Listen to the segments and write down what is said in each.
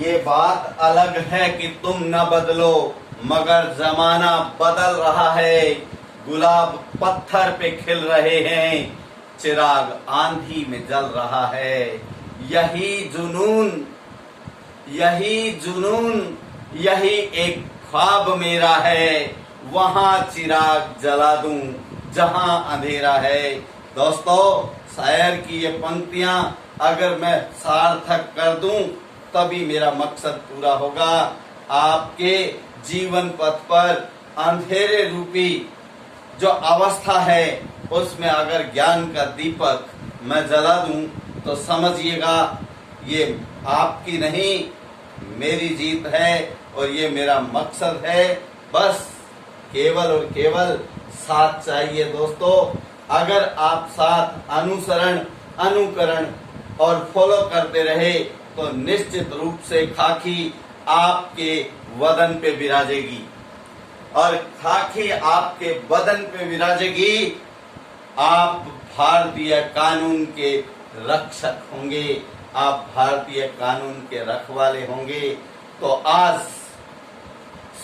ये बात अलग है कि तुम न बदलो, मगर जमाना बदल रहा है। गुलाब पत्थर पे खिल रहे हैं, चिराग आंधी में जल रहा है। यही जुनून, यही जुनून, यही एक ख्वाब मेरा है। वहां चिराग जला दूं जहां अंधेरा है। दोस्तों, शायर की ये पंक्तियां अगर मैं सार्थक कर दूं तभी मेरा मकसद पूरा होगा। आपके जीवन पथ पर अंधेरे रूपी जो अवस्था है उसमें अगर ज्ञान का दीपक मैं जला दूं तो समझिएगा ये आपकी नहीं मेरी जीत है और ये मेरा मकसद है। बस केवल और केवल साथ चाहिए दोस्तों। अगर आप साथ अनुसरण, अनुकरण और फॉलो करते रहे तो निश्चित रूप से खाकी आपके वदन पे विराजेगी और खाकी आपके बदन पे विराजेगी। आप भारतीय कानून के रक्षक होंगे, आप भारतीय कानून के रखवाले होंगे। तो आज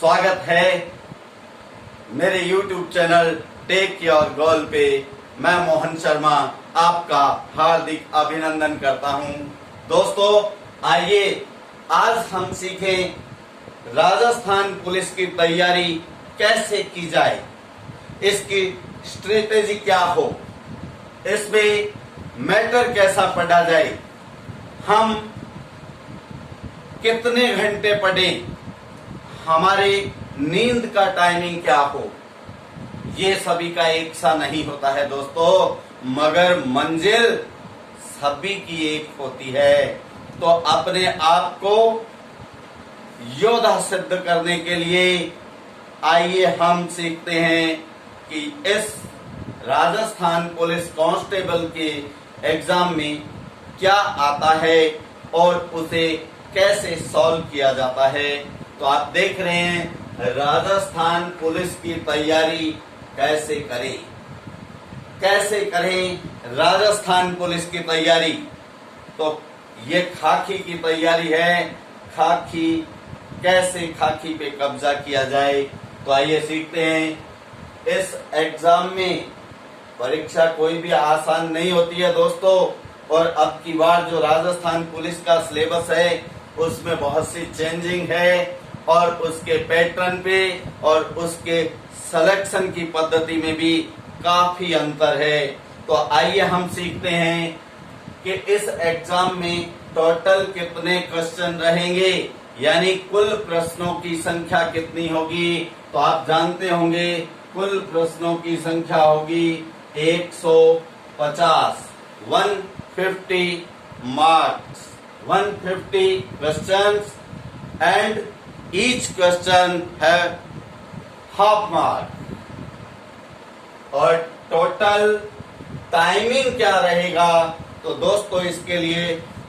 स्वागत है मेरे YouTube channel take your goal पे। मैं मोहन शर्मा आपका हार्दिक अभिनंदन करता हूं। दोस्तों, आइए आज हम सीखें राजस्थान पुलिस की तैयारी कैसे की जाए, इसकी स्ट्रेटेजी क्या हो, इसमें मैटर कैसा पढ़ा जाए, हम कितने घंटे पढ़ें, हमारी नींद का टाइमिंग क्या हो, ये सभी का एक सा नहीं होता है दोस्तों, मगर मंजिल सभी की एक होती है। तो अपने आप को योद्धा सिद्ध करने के लिए आइए हम सीखते हैं कि इस राजस्थान पुलिस कांस्टेबल के एग्जाम में क्या आता है और उसे कैसे सॉल्व किया जाता है। तो आप देख रहे हैं राजस्थान पुलिस की तैयारी कैसे करें, कैसे करें राजस्थान पुलिस की तैयारी। तो ये खाकी की तैयारी है, खाकी कैसे खाकी पे कब्जा किया जाए। तो आइए सीखते हैं। इस एग्जाम में परीक्षा कोई भी आसान नहीं होती है दोस्तों, और अब की बार जो राजस्थान पुलिस का सिलेबस है उसमें बहुत सी चेंजिंग है और उसके पैटर्न पे और उसके सिलेक्शन की पद्धति में भी काफी अंतर है। तो आइए हम सीखते हैं कि इस एग्जाम में टोटल कितने क्वेश्चन रहेंगे, यानी कुल प्रश्नों की संख्या कितनी होगी। तो आप जानते होंगे कुल प्रश्नों की संख्या होगी 150, 150 marks, 150 questions and each question है हाफ मार्क। और टोटल टाइमिंग क्या रहेगा, तो दोस्तों इसके लिए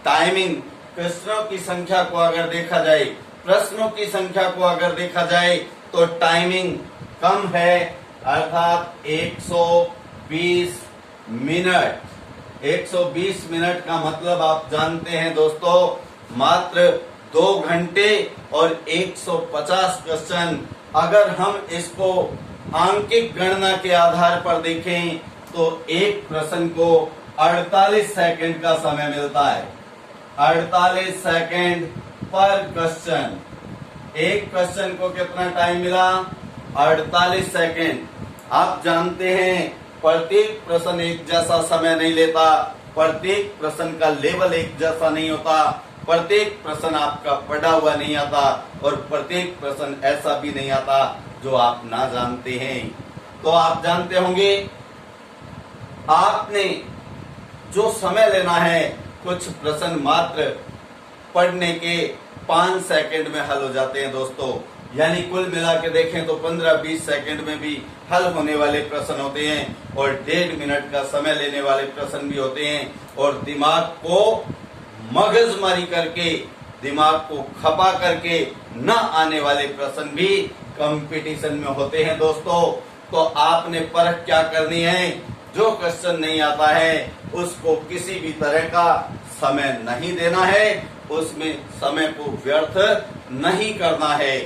टाइमिंग प्रश्नों की संख्या को अगर देखा जाए, प्रश्नों की संख्या को अगर देखा जाए तो टाइमिंग कम है, अर्थात 120 मिनट। 120 मिनट का मतलब आप जानते हैं दोस्तों, मात्र 2 घंटे और 150 क्वेश्चन। अगर हम इसको आंकिक गणना के आधार पर देखें तो एक प्रश्न को 48 सेकंड का समय मिलता है। 48 सेकंड पर क्वेश्चन। एक क्वेश्चन को कितना टाइम मिला, 48 सेकंड। आप जानते हैं प्रत्येक प्रश्न एक जैसा समय नहीं लेता, प्रत्येक प्रश्न का लेवल एक जैसा नहीं होता, प्रत्येक प्रश्न आपका पढ़ा हुआ नहीं आता और प्रत्येक प्रश्न ऐसा भी नहीं आता जो आप ना जानते हैं। तो आप जानते होंगे आपने जो समय लेना है, कुछ प्रश्न मात्र पढ़ने के 5 सेकंड में हल हो जाते हैं दोस्तों, यानी कुल मिला के देखें तो 15-20 सेकंड में भी हल होने वाले प्रश्न होते हैं और 1.5 मिनट का समय लेने वाले प्रश्न भी होते हैं। और दिमाग को मगजमारी करके, दिमाग को खपा करके न आने वाले प्रश्न भी कंपटीशन में होते हैं दोस्तों। तो आपने परख क्या करनी है, जो क्वेश्चन नहीं आता है उसको किसी भी तरह का समय नहीं देना है, उसमें समय को व्यर्थ नहीं करना है।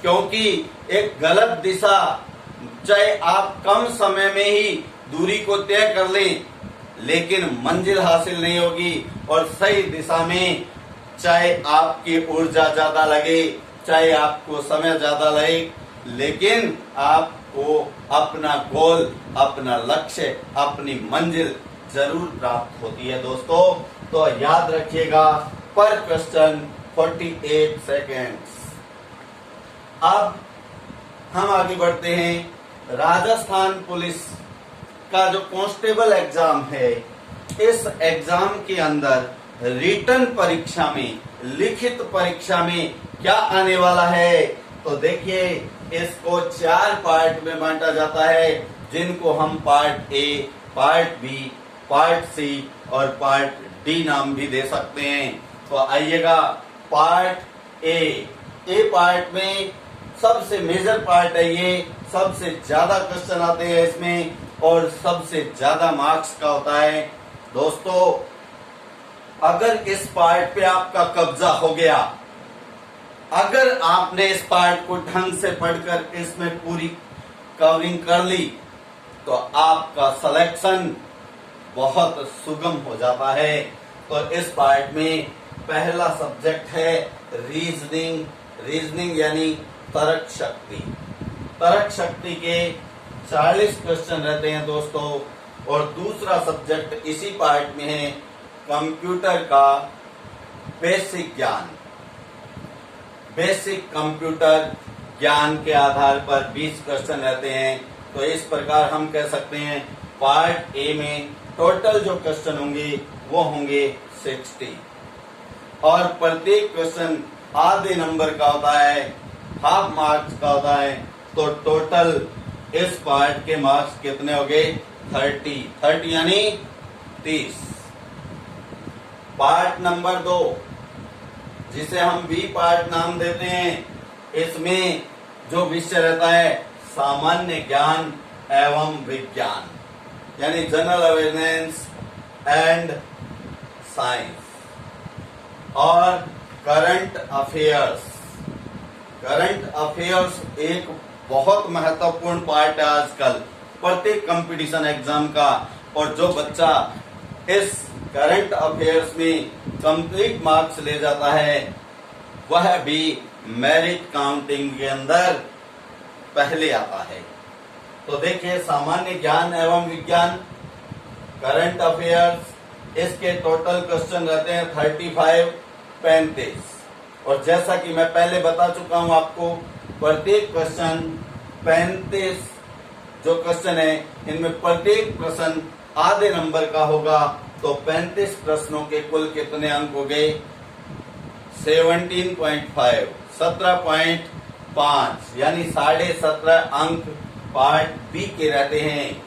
क्योंकि एक गलत दिशा, चाहे आप कम समय में ही दूरी को तय कर लें, लेकिन मंजिल हासिल नहीं होगी। और सही दिशा में चाहे आपकी ऊर्जा ज्यादा लगे, चाहे आपको समय ज्यादा लगे, लेकिन आपको अपना गोल, अपना लक्ष्य, अपनी मंजिल जरूर प्राप्त होती है दोस्तों। तो याद रखिएगा, पर क्वेश्चन 48 सेकेंड्स। अब हम आगे बढ़ते हैं। राजस्थान पुलिस का जो कांस्टेबल एग्जाम है, इस एग्जाम के अंदर रिटन परीक्षा में, लिखित परीक्षा में क्या आने वाला है, तो देखिए इसको 4 पार्ट में बांटा जाता है, जिनको हम part A, part B, part C और पार्ट डी नाम भी दे सकते हैं। तो आइएगा, पार्ट ए पार्ट में सबसे मेजर पार्ट है ये, सबसे ज्यादा क्वेश्चन आते हैं इसमें और सबसे ज्यादा मार्क्स का होता है। दोस्तों, अगर इस पार्ट पे आपका कब्जा हो गया, अगर आपने इस पार्ट को ढंग से पढ़कर इसमें पूरी कवरिंग कर ली, तो आपका सिलेक्शन बहुत सुगम हो जाता है। तो इस पार्ट में पहला सब्जेक्ट है रीजनिंग यानी तर्क शक्ति। तर्क शक्ति के 40 क्वेश्चन रहते हैं दोस्तों। और दूसरा सब्जेक्ट इसी पार्ट में है कंप्यूटर का बेसिक ज्ञान। बेसिक कंप्यूटर ज्ञान के आधार पर 20 क्वेश्चन रहते हैं। तो इस प्रकार हम कह सकते हैं पार्ट ए में टोटल जो क्वेश्चन होंगे वो होंगे 60 और प्रत्येक क्वेश्चन आधे नंबर का होता है, हाफ मार्क्स का होता है। तो टोटल इस पार्ट के मार्क्स कितने हो गए? 30 यानी 30। पार्ट नंबर 2 जिसे हम बी पार्ट नाम देते हैं, इसमें जो विषय रहता है सामान्य ज्ञान एवं विज्ञान यानी जनरल अवेयरनेस एंड साइंस और करंट अफेयर्स। करंट अफेयर्स एक बहुत महत्वपूर्ण पार्ट है आजकल प्रत्येक कंपटीशन एग्जाम का। और जो बच्चा इस करंट अफेयर्स में कंप्लीट मार्क्स ले जाता है, वह भी मेरिट काउंटिंग के अंदर पहले आता है। तो देखिए, सामान्य ज्ञान एवं विज्ञान, करंट अफेयर्स, इसके टोटल क्वेश्चन रहते हैं 35 और जैसा कि मैं पहले बता चुका हूं आपको, प्रत्येक क्वेश्चन 35 जो क्वेश्चन है, इनमें प्रत्येक प्रश्न आधे नंबर का होगा। तो 35 प्रश्नों के कुल कितने अंक हो गए? 17.5 17.5 यानी 17.5 अंक पार्ट बी के रहते हैं।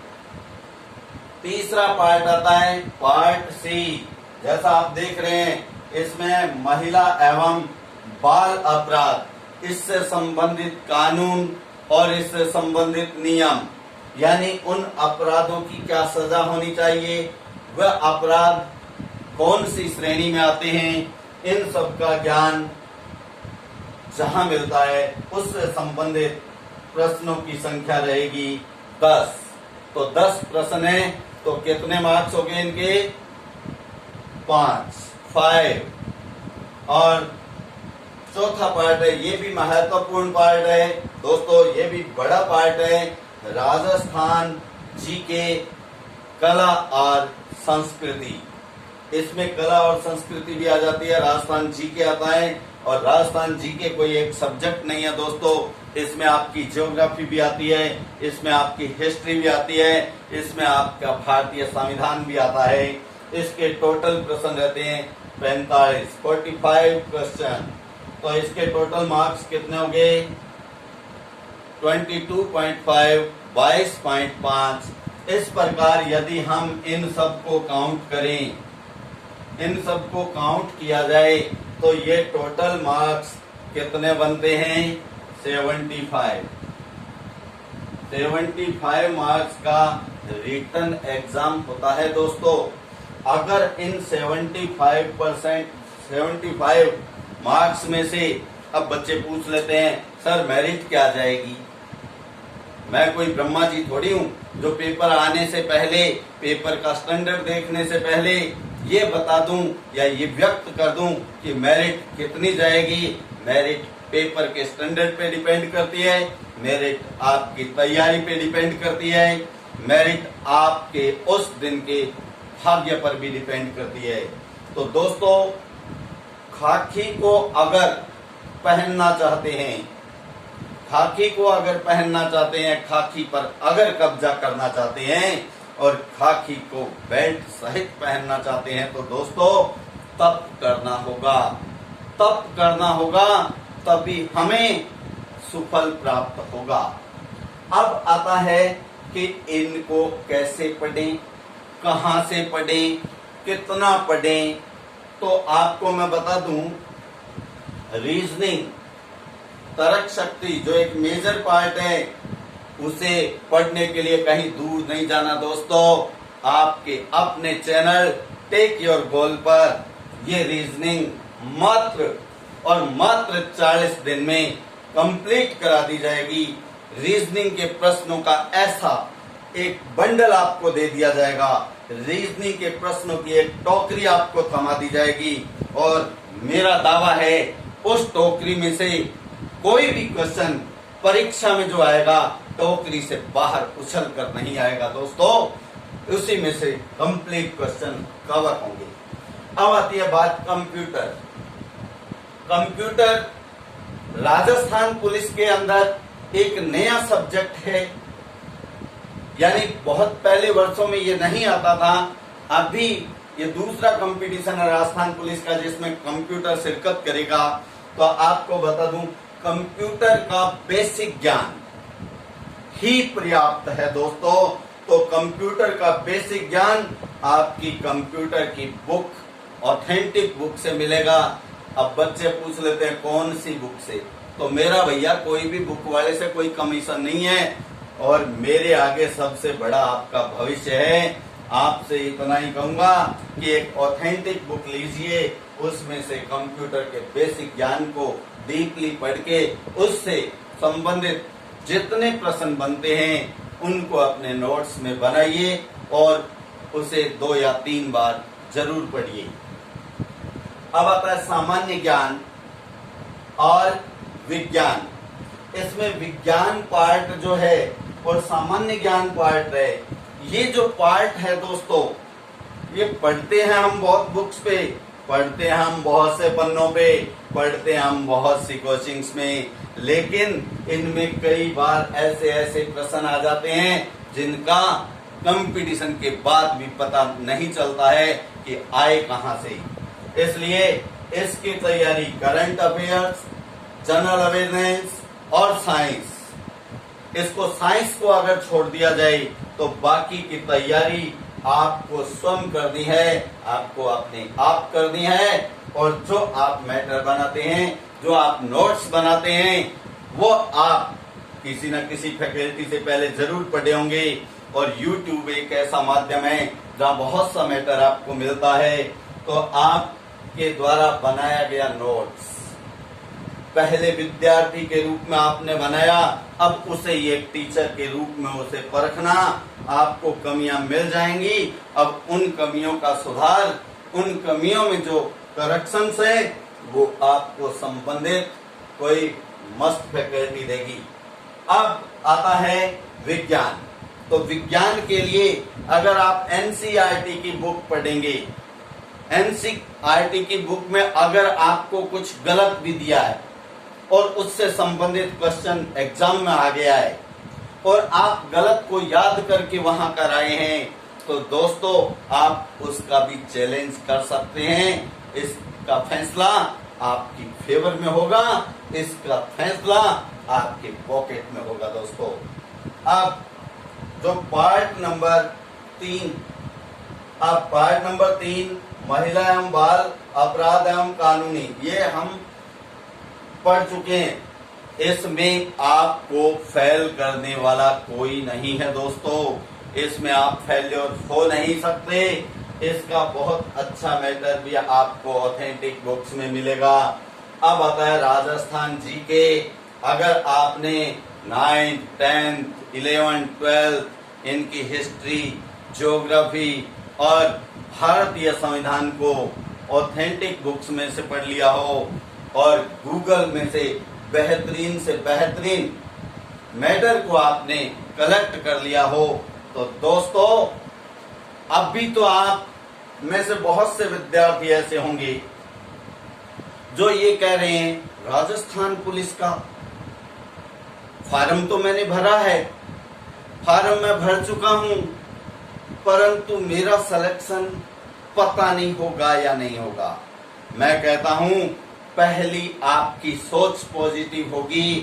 तीसरा पार्ट आता है पार्ट सी। जैसा आप देख रहे हैं, इसमें महिला एवं बाल अपराध, इससे संबंधित कानून और इससे संबंधित नियम, यानी उन अपराधों की क्या सजा होनी चाहिए, वह अपराध कौन सी श्रेणी में आते हैं, इन सब का ज्ञान जहां मिलता है उससे संबंधित प्रश्नों की संख्या रहेगी 10। तो 10 प्रश्न है, तो कितने मार्क्स हो गए इनके? 5। और चौथा पार्ट है, ये भी महत्वपूर्ण पार्ट है दोस्तों, ये भी बड़ा पार्ट है, राजस्थान जीके कला और संस्कृति। इसमें कला और संस्कृति भी आ जाती है, राजस्थान जीके आता है। और राजस्थान जीके कोई एक सब्जेक्ट नहीं है दोस्तों, इसमें आपकी ज्योग्राफी भी आती है, इसमें आपकी हिस्ट्री भी आती है, इसमें आपका भारतीय संविधान भी आता है। इसके टोटल प्रश्न रहते हैं 45 क्वेश्चन। तो इसके टोटल मार्क्स कितने हो गए? 22.5 22.5। इस प्रकार यदि हम इन सबको काउंट करें, इन सबको काउंट किया जाए, तो ये टोटल मार्क्स कितने बनते हैं? 75 मार्क्स का रिटन एग्जाम होता है दोस्तों। अगर इन 75 मार्क्स में से अब बच्चे पूछ लेते हैं सर मेरिट क्या आ जाएगी। मैं कोई ब्रह्मा जी थोड़ी हूँ जो पेपर आने से पहले, पेपर का स्टैंडर्ड देखने से पहले ये बता दूं या ये व्यक्त कर दूं कि मेरिट कितनी जाएगी। मेरिट पेपर के स्टैंडर्ड पे डिपेंड करती है, मेरिट आपकी तैयारी पे डिपेंड करती है, मेरिट आपके उस दिन के भाग्य पर भी डिपेंड करती है। तो दोस्तों, खाकी को अगर पहनना चाहते हैं, खाकी को अगर पहनना चाहते हैं, खाकी पर अगर कब्जा करना चाहते हैं और खाकी को बेल्ट सहित पहनना चाहते हैं तो दोस्तों तप करना होगा, तप करना होगा, तभी हमें सुफल प्राप्त होगा। अब आता है कि इनको कैसे पढ़ें, कहां से पढ़ें, कितना पढ़ें। तो आपको मैं बता दूं, रीजनिंग, तर्क शक्ति जो एक मेजर पार्ट है, उसे पढ़ने के लिए कहीं दूर नहीं जाना दोस्तों। आपके अपने चैनल टेक योर गोल पर ये रीजनिंग मात्र और मात्र 40 दिन में कंप्लीट करा दी जाएगी। रीजनिंग के प्रश्नों का ऐसा एक बंडल आपको दे दिया जाएगा, रीजनिंग के प्रश्नों की एक टोकरी आपको थमा दी जाएगी और मेरा दावा है उस टोकरी में से कोई भी क्वेश्चन परीक्षा में जो आएगा टोकरी से बाहर उछल कर नहीं आएगा दोस्तों, उसी में से कंप्लीट क्वेश्चन कवर होंगे। अब आती है बात कंप्यूटर। कंप्यूटर राजस्थान पुलिस के अंदर एक नया सब्जेक्ट है, यानी बहुत पहले वर्षों में ये नहीं आता था। अभी ये दूसरा कंपटीशन है राजस्थान पुलिस का जिसमें कंप्यूटर शिरकत करेगा। तो आपको बता दूं, कंप्यूटर का बेसिक ज्ञान ही पर्याप्त है दोस्तों। तो कंप्यूटर का बेसिक ज्ञान आपकी कंप्यूटर की बुक, ऑथेंटिक बुक से मिलेगा। अब बच्चे पूछ लेते हैं कौन सी बुक से, तो मेरा भैया कोई भी बुक वाले से कोई कमीशन नहीं है और मेरे आगे सबसे बड़ा आपका भविष्य है। आपसे इतना ही कहूंगा कि एक ऑथेंटिक बुक लीजिए, उसमें से कंप्यूटर के बेसिक ज्ञान को डीपली पढ़ के उससे संबंधित जितने प्रश्न बनते हैं उनको अपने नोट्स में बनाइए और उसे 2 या 3 बार जरूर पढ़िए। अब आता है सामान्य ज्ञान और विज्ञान। इसमें विज्ञान पार्ट जो है और सामान्य ज्ञान पार्ट है, ये जो पार्ट है दोस्तों, ये पढ़ते हैं हम बहुत बुक्स पे, पढ़ते हैं हम बहुत से पन्नों पे, पढ़ते हैं हम बहुत सी कोचिंग्स में, लेकिन इनमें कई बार ऐसे ऐसे प्रश्न आ जाते हैं जिनका कंपटीशन के बाद भी पता नहीं चलता है कि आए कहां से। इसलिए इसकी तैयारी करंट अफेयर्स, जनरल अवेयरनेस और साइंस, इसको साइंस को अगर छोड़ दिया जाए तो बाकी की तैयारी आपको स्वयं करनी है, आपको अपने आप करनी है। और जो आप मैटर बनाते हैं, जो आप नोट्स बनाते हैं, वो आप किसी न किसी फैकल्टी से पहले जरूर पढ़े होंगे। और YouTube एक ऐसा माध्यम है जहाँ बहुत सा मैटर आपको मिलता है। तो आपके द्वारा बनाया गया नोट्स पहले विद्यार्थी के रूप में आपने बनाया, अब उसे एक टीचर के रूप में उसे परखना, आपको कमियां मिल जाएंगी। अब उन कमियों का सुधार, उन कमियों में जो करेक्शंस है वो आपको संबंधित कोई मस्त फैकल्टी देगी। अब आता है विज्ञान। तो विज्ञान के लिए अगर आप एनसीईआरटी की बुक पढ़ेंगे, एनसीईआरटी की बुक में अगर आपको कुछ गलत भी दिया है और उससे संबंधित क्वेश्चन एग्जाम में आ गया है और आप गलत को याद करके वहां कर आए हैं, तो दोस्तों आप उसका भी चैलेंज कर सकते हैं। इसका फैसला आपकी फेवर में होगा, इसका फैसला आपके पॉकेट में होगा दोस्तों। अब जो पार्ट नंबर 3 महिला एवं बाल अपराध एवं कानूनी, ये हम पढ़ चुके हैं। इसमें आपको फेल करने वाला कोई नहीं है दोस्तों, इसमें आप फेल्योर हो नहीं सकते। इसका बहुत अच्छा मैटर भी आपको ऑथेंटिक बुक्स में मिलेगा। अब आता है राजस्थान जीके। अगर आपने 9th, 10th, 11th, 12th इनकी हिस्ट्री, ज्योग्राफी और भारतीय संविधान को ऑथेंटिक बुक्स में से पढ़ लिया हो और गूगल में से बेहतरीन मैटर को आपने कलेक्ट कर लिया हो, तो दोस्तों अब भी तो आप में से बहुत से विद्यार्थी ऐसे होंगे जो ये कह रहे हैं राजस्थान पुलिस का फॉर्म तो मैंने भरा है, फॉर्म मैं भर चुका हूं, परंतु मेरा सिलेक्शन पता नहीं होगा या नहीं होगा। मैं कहता हूं पहली आपकी सोच पॉजिटिव होगी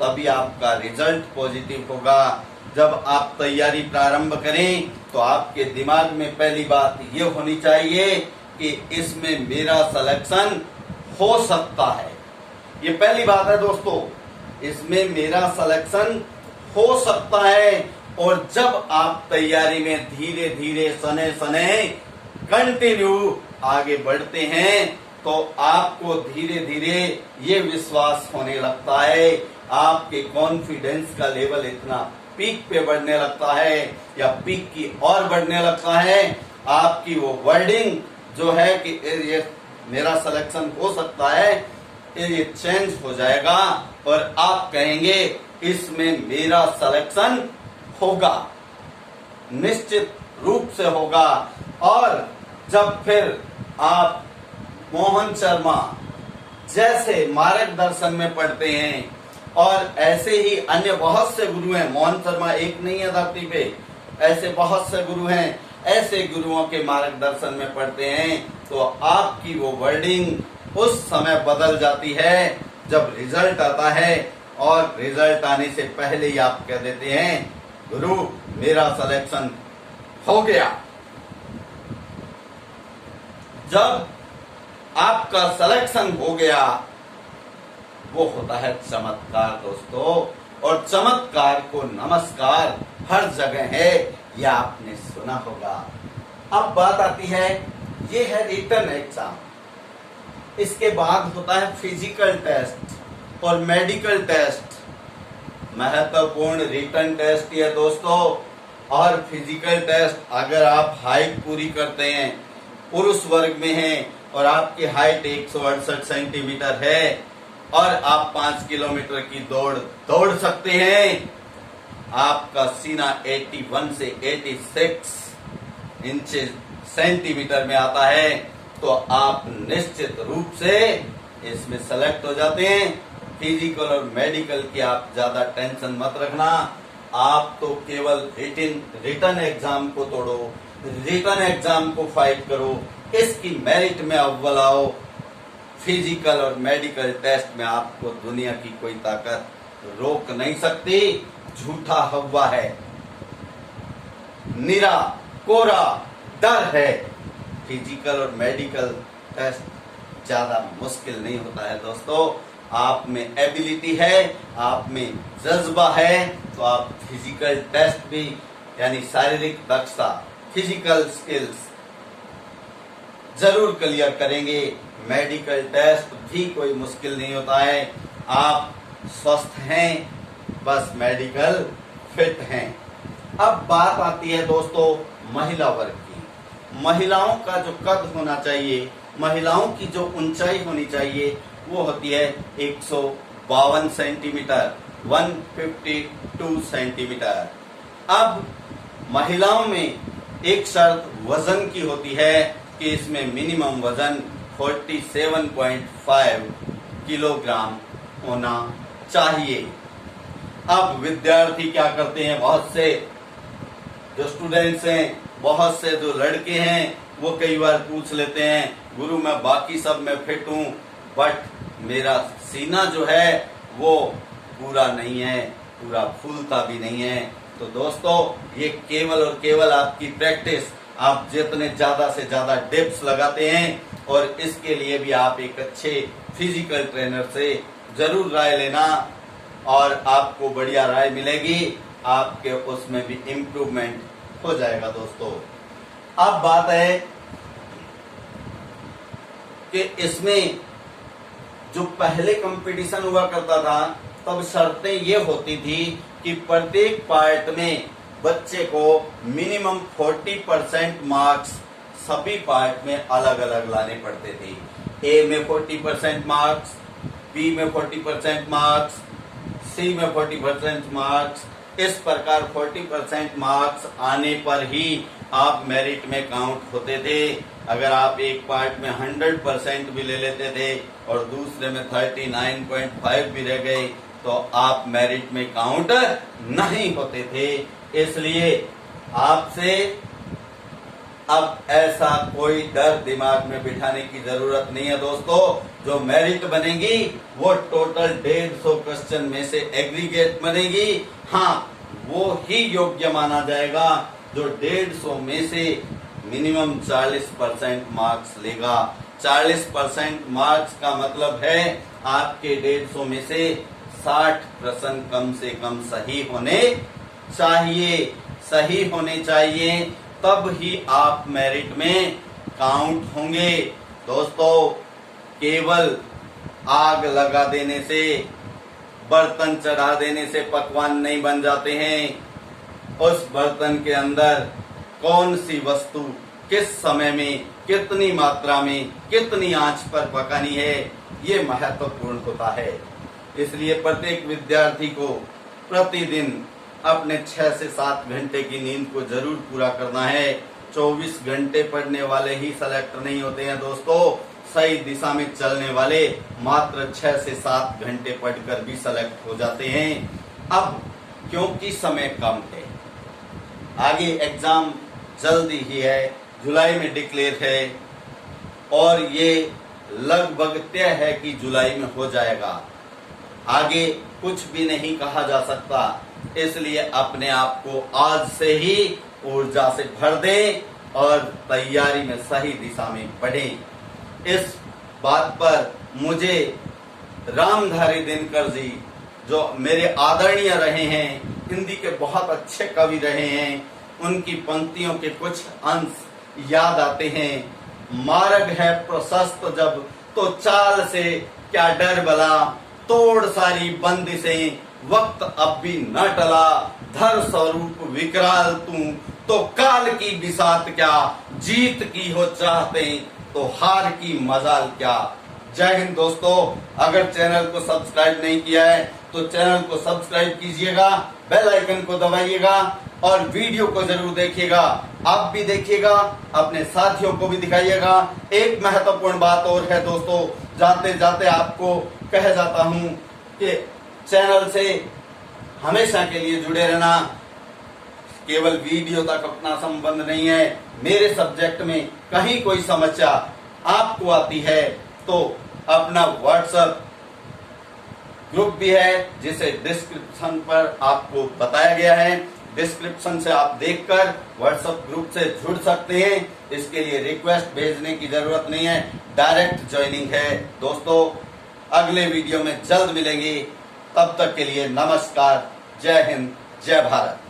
तभी आपका रिजल्ट पॉजिटिव होगा। जब आप तैयारी प्रारंभ करें तो आपके दिमाग में पहली बात ये होनी चाहिए कि इसमें मेरा सिलेक्शन हो सकता है। ये पहली बात है दोस्तों, इसमें मेरा सिलेक्शन हो सकता है। और जब आप तैयारी में धीरे धीरे सने कंटिन्यू आगे बढ़ते हैं तो आपको धीरे धीरे ये विश्वास होने लगता है, आपके कॉन्फिडेंस का लेवल इतना पीक पे बढ़ने लगता है या पीक की ओर बढ़ने लगता है, आपकी वो वर्डिंग जो है कि ये मेरा सिलेक्शन हो सकता है, ये चेंज हो जाएगा और आप कहेंगे इसमें मेरा सिलेक्शन होगा, निश्चित रूप से होगा। और जब फिर आप मोहन शर्मा जैसे मार्गदर्शन में पढ़ते हैं और ऐसे ही अन्य बहुत से गुरु हैं, मोहन शर्मा एक नहीं है धरती पे, ऐसे बहुत से गुरु हैं, ऐसे गुरुओं के मार्गदर्शन में पढ़ते हैं तो आपकी वो वर्डिंग उस समय बदल जाती है जब रिजल्ट आता है। और रिजल्ट आने से पहले ही आप कह देते हैं गुरु मेरा सिलेक्शन हो गया। जब आपका सिलेक्शन हो गया वो होता है चमत्कार दोस्तों, और चमत्कार को नमस्कार हर जगह है, यह आपने सुना होगा। अब बात आती है, ये है रिटन एग्जाम, इसके बाद होता है फिजिकल टेस्ट और मेडिकल टेस्ट। महत्वपूर्ण रिटन टेस्ट है दोस्तों और फिजिकल टेस्ट। अगर आप हाइट पूरी करते हैं, पुरुष वर्ग में हैं और आपकी हाइट 168 सेंटीमीटर है और आप 5 किलोमीटर की दौड़ सकते हैं, आपका सीना 81 से 86 इंचेस सेंटीमीटर में आता है, तो आप निश्चित रूप से इसमें सेलेक्ट हो जाते हैं। फिजिकल और मेडिकल की आप ज्यादा टेंशन मत रखना, आप तो केवल रिटन एग्जाम को तोड़ो, रिटन एग्जाम को फाइट करो, इसकी मेरिट में अव्वल आओ। फिजिकल और मेडिकल टेस्ट में आपको दुनिया की कोई ताकत रोक नहीं सकती। झूठा हवा है, निरा कोरा डर है। फिजिकल और मेडिकल टेस्ट ज्यादा मुश्किल नहीं होता है दोस्तों। आप में एबिलिटी है, आप में जज्बा है, तो आप फिजिकल टेस्ट भी यानी शारीरिक दक्षता, फिजिकल स्किल्स जरूर क्लियर करेंगे। मेडिकल टेस्ट भी कोई मुश्किल नहीं होता है, आप स्वस्थ हैं, बस मेडिकल फिट हैं। अब बात आती है दोस्तों महिला वर्ग की। महिलाओं का जो कद होना चाहिए, महिलाओं की जो ऊंचाई होनी चाहिए वो होती है 152 सेंटीमीटर, 152 सेंटीमीटर। अब महिलाओं में एक शर्त वजन की होती है कि इसमें मिनिमम वजन 47.5 किलोग्राम होना चाहिए। अब विद्यार्थी क्या करते हैं, बहुत से जो स्टूडेंट्स हैं, बहुत से जो लड़के हैं, वो कई बार पूछ लेते हैं गुरु मैं बाकी सब में फिट हूँ बट मेरा सीना जो है वो पूरा नहीं है, पूरा फूलता भी नहीं है। तो दोस्तों ये केवल और केवल आपकी प्रैक्टिस, आप जितने ज्यादा से ज्यादा डिप्स लगाते हैं, और इसके लिए भी आप एक अच्छे फिजिकल ट्रेनर से जरूर राय लेना और आपको बढ़िया राय मिलेगी, आपके उसमें भी इम्प्रूवमेंट हो जाएगा दोस्तों। अब बात है कि इसमें जो पहले कंपटीशन हुआ करता था तब शर्तें ये होती थी कि प्रत्येक पार्ट में बच्चे को मिनिमम 40% मार्क्स सभी पार्ट में अलग अलग लाने पड़ते थे। ए में 40% मार्क्स, बी में 40% मार्क्स, सी में 40% मार्क्स, इस प्रकार 40% मार्क्स आने पर ही आप मेरिट में काउंट होते थे। अगर आप एक पार्ट में 100% भी ले लेते थे और दूसरे में 39.5 भी रह गए तो आप मेरिट में काउंट नहीं होते थे। इसलिए आपसे अब ऐसा कोई डर दिमाग में बिठाने की जरूरत नहीं है दोस्तों। जो मेरिट बनेगी वो टोटल 150 क्वेश्चन में से एग्रीगेट बनेगी। हाँ, वो ही योग्य माना जाएगा जो 150 में से मिनिमम 40% मार्क्स लेगा। 40% मार्क्स का मतलब है आपके 150 में से 60 प्रश्न कम से कम सही होने चाहिए, तब ही आप मेरिट में काउंट होंगे। दोस्तों, केवल आग लगा देने से, बर्तन चढ़ा देने से पकवान नहीं बन जाते हैं। उस बर्तन के अंदर कौन सी वस्तु किस समय में, कितनी मात्रा में, कितनी आंच पर पकानी है, ये महत्वपूर्ण होता है। इसलिए प्रत्येक विद्यार्थी को प्रतिदिन अपने 6 से 7 घंटे की नींद को जरूर पूरा करना है। 24 घंटे पढ़ने वाले ही सेलेक्ट नहीं होते हैं दोस्तों, सही दिशा में चलने वाले मात्र 6 से 7 घंटे पढ़कर भी सेलेक्ट हो जाते हैं। अब क्योंकि समय कम है, आगे एग्जाम जल्दी ही है, जुलाई में डिक्लेयर है और ये लगभग तय है कि जुलाई में हो जाएगा। आगे कुछ भी नहीं कहा जा सकता, इसलिए अपने आप को आज से ही ऊर्जा से भर दें और तैयारी में सही दिशा में बढ़ें। इस बात पर मुझे रामधारी दिनकर जी, जो मेरे आदरणीय रहे हैं, हिंदी के बहुत अच्छे कवि रहे हैं, उनकी पंक्तियों के कुछ अंश याद आते हैं। मार्ग है प्रशस्त जब तो चाल से क्या डर भला, तोड़ सारी बंदिशें वक्त अब भी न टला, धर स्वरूप विकराल तू तो काल की बिसात क्या, जीत की हो चाहते तो हार की मजाल क्या। जय हिंद दोस्तों। अगर चैनल को सब्सक्राइब नहीं किया है तो चैनल को सब्सक्राइब कीजिएगा, बेल आइकन को दबाइएगा और वीडियो को जरूर देखिएगा। आप भी देखिएगा, अपने साथियों को भी दिखाइएगा। एक महत्वपूर्ण बात और है दोस्तों, जाते जाते आपको कह जाता हूं कि चैनल से हमेशा के लिए जुड़े रहना। केवल वीडियो तक अपना संबंध नहीं है। मेरे सब्जेक्ट में कहीं कोई समस्या आपको आती है तो अपना व्हाट्सएप ग्रुप भी है, जिसे डिस्क्रिप्शन पर आपको बताया गया है। डिस्क्रिप्शन से आप देखकर व्हाट्सएप ग्रुप से जुड़ सकते हैं। इसके लिए रिक्वेस्ट भेजने की जरूरत नहीं है, डायरेक्ट ज्वाइनिंग है। दोस्तों, अगले वीडियो में जल्द मिलेंगे, तब तक के लिए नमस्कार। जय हिंद, जय भारत।